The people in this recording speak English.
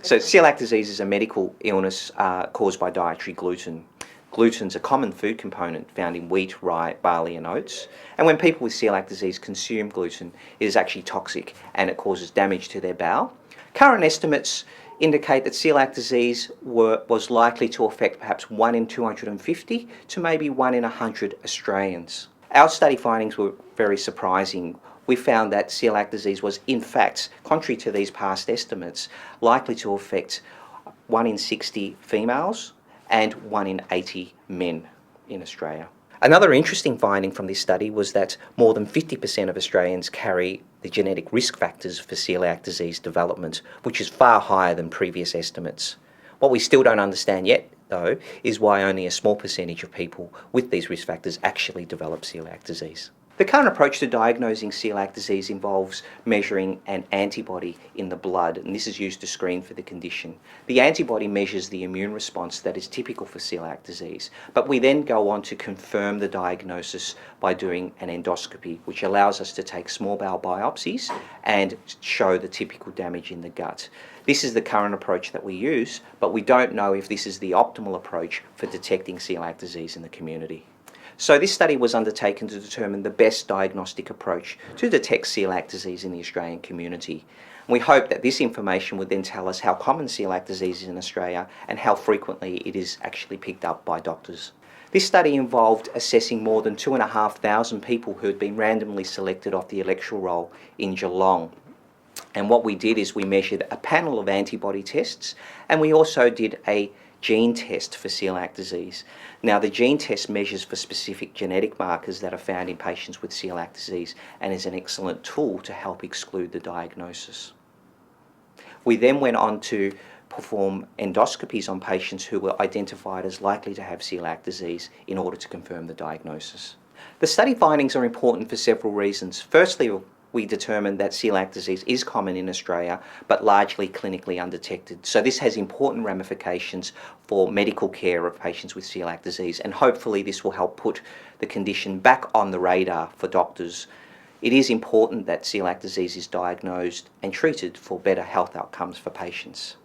So celiac disease is a medical illness caused by dietary gluten. Gluten is a common food component found in wheat, rye, barley and oats. And when people with celiac disease consume gluten, it is actually toxic and it causes damage to their bowel. Current estimates indicate that celiac disease was likely to affect perhaps 1 in 250 to maybe 1 in 100 Australians. Our study findings were very surprising. We found that celiac disease was, in fact, contrary to these past estimates, likely to affect 1 in 60 females and 1 in 80 men in Australia. Another interesting finding from this study was that more than 50% of Australians carry the genetic risk factors for celiac disease development, which is far higher than previous estimates. What we still don't understand yet, though, is why only a small percentage of people with these risk factors actually develop celiac disease. The current approach to diagnosing celiac disease involves measuring an antibody in the blood, and this is used to screen for the condition. The antibody measures the immune response that is typical for celiac disease, but we then go on to confirm the diagnosis by doing an endoscopy, which allows us to take small bowel biopsies and show the typical damage in the gut. This is the current approach that we use, but we don't know if this is the optimal approach for detecting celiac disease in the community. So this study was undertaken to determine the best diagnostic approach to detect celiac disease in the Australian community. We hope that this information would then tell us how common celiac disease is in Australia and how frequently it is actually picked up by doctors. This study involved assessing more than 2,500 people who had been randomly selected off the electoral roll in Geelong. And what we did is we measured a panel of antibody tests, and we also did a gene test for celiac disease. Now, the gene test measures for specific genetic markers that are found in patients with celiac disease and is an excellent tool to help exclude the diagnosis. We then went on to perform endoscopies on patients who were identified as likely to have celiac disease in order to confirm the diagnosis. The study findings are important for several reasons. Firstly, we determined that celiac disease is common in Australia, but largely clinically undetected. So this has important ramifications for medical care of patients with celiac disease, and hopefully this will help put the condition back on the radar for doctors. It is important that celiac disease is diagnosed and treated for better health outcomes for patients.